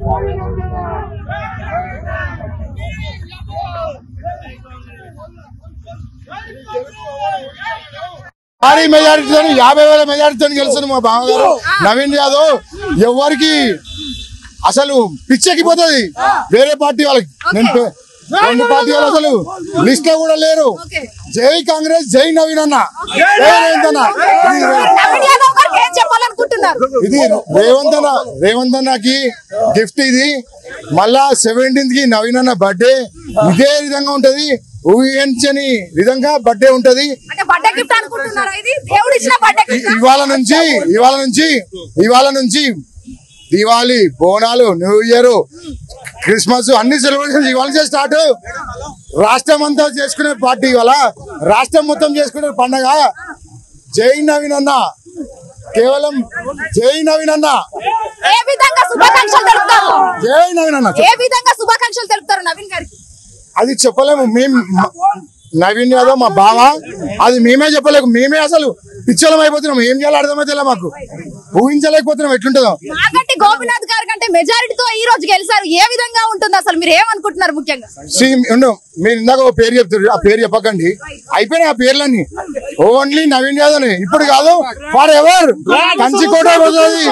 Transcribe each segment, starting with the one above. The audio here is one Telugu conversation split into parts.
భారీ మెజారిటీతో 50,000 మెజారిటీతో గెలుస్తుంది మా బావగారు నవీన్ యాదవ్. ఎవరికి అసలు పిచ్చెక్కిపోతుంది వేరే పార్టీ వాళ్ళకి. నేను రెండు పార్టీ వాళ్ళు అసలు లిస్ట్ లో కూడా లేరు. జై కాంగ్రెస్, జై నవీన్ అన్న, జై రేవంత్ అన్న. ఇది రేవంత్ అన్నకి గిఫ్ట్. ఇది మళ్ళా 17th కి నవీన్ అన్న బర్త్డే. ఇదే విధంగా ఉంటది, ఊహించని విధంగా బర్త్డే ఉంటది. ఇవాళ నుంచి Diwali, Bonalu, new year, Christmas అన్ని సెలబ్రేషన్స్ ఇవాళ స్టార్ట్. రాష్ట్రం అంతా చేసుకునే పార్టీ ఇవాళ, రాష్ట్రం మొత్తం చేసుకునే పండగ. జై నవీన్ అన్న, కేవలం జై నవీన్ అన్న. ఏ విధంగా శుభాకాంక్షలు తెలుపుతారు? జై నవీన్ అన్న. ఏ విధంగా శుభాకాంక్షలు తెలుపుతారు నవీన్ గారికి? అది చెప్పలేము. మేము నవీన్ యాదవ్ మా బావ, అది మేమే చెప్పలేము. మేమే అసలు పిచ్చలం అయిపోతున్నాం. ఏం చేయాలో అర్థమైతే మాకు ఊహించలేకపోతున్నాం ఎట్లుంటుందో. నాగంటి గోపీనాథ్ గారి కంటే మెజారిటీతో ఈ రోజు గెలిచారు. ఏ విధంగా ఉంటుంది అసలు? మీరు ఏమనుకుంటున్నారు? ముఖ్యంగా మీరు ఇందాక ఒక పేరు చెప్తారు, ఆ పేరు చెప్పకండి. అయిపోయినాయి ఆ పేర్లన్నీ. ఓన్లీ నవీన్ యాదవ్ ఇప్పుడు కాదు, ఫర్ ఎవర్. కంచికోట పోతుంది,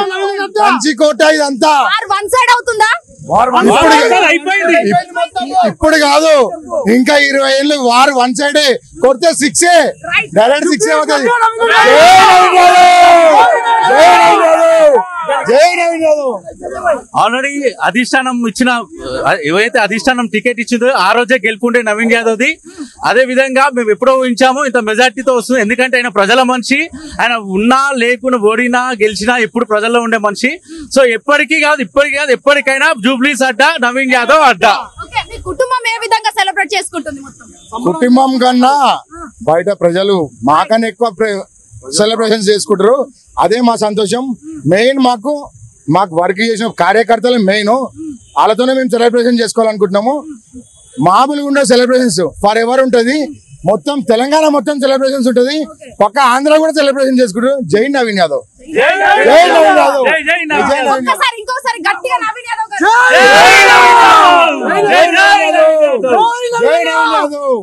కంచికోట ఇదంతా వన్ సైడ్ అవుతుందా? ఇప్పుడు కాదు, ఇంకా 20 ఏళ్ళు వారు వన్ సైడే. కొడితే 6 డైరెక్ట్ 6 అవుతుంది. ఆల్రెడీ అధిష్టానం ఇచ్చిన, ఏవైతే అధిష్టానం టికెట్ ఇచ్చిందో ఆ రోజే గెలుపుండే నవీన్ యాదవ్ది. అదే విధంగా మేము ఎప్పుడో ఊహించాము ఇంత మెజార్టీతో వస్తుంది. ఎందుకంటే ఆయన ప్రజల మనిషి. ఆయన ఉన్నా లేకున్నా, ఓడినా గెలిచినా ఎప్పుడు ప్రజల్లో ఉండే మనిషి. సో ఎప్పటికీ కాదు, ఇప్పటికీ కాదు, ఎప్పటికైనా జూబ్లీస్ అడ్డా, నవీన్ యాదవ్ అడ్డా. కుటుంబం ఏ విధంగా సెలబ్రేట్ చేసుకుంటుంది? కుటుంబం కన్నా బయట ప్రజలు మాకన్నా ఎక్కువ సెలబ్రేషన్ చేసుకుంటారు. అదే మా సంతోషం. మెయిన్ మాకు వర్క్ చేసిన కార్యకర్తలు మెయిన్. వాళ్ళతోనే మేము సెలబ్రేషన్ చేసుకోవాలనుకుంటున్నాము. మామూలుగా ఉండే సెలబ్రేషన్స్ ఫర్ ఎవర్ ఉంటది. మొత్తం తెలంగాణ మొత్తం సెలబ్రేషన్స్ ఉంటది. పక్క ఆంధ్ర కూడా సెలబ్రేషన్ చేసుకుంటారు. జై నవీన్ యాదవ్, జై నవీన్ యాదవ్, జై నవీన్ యాదవ్.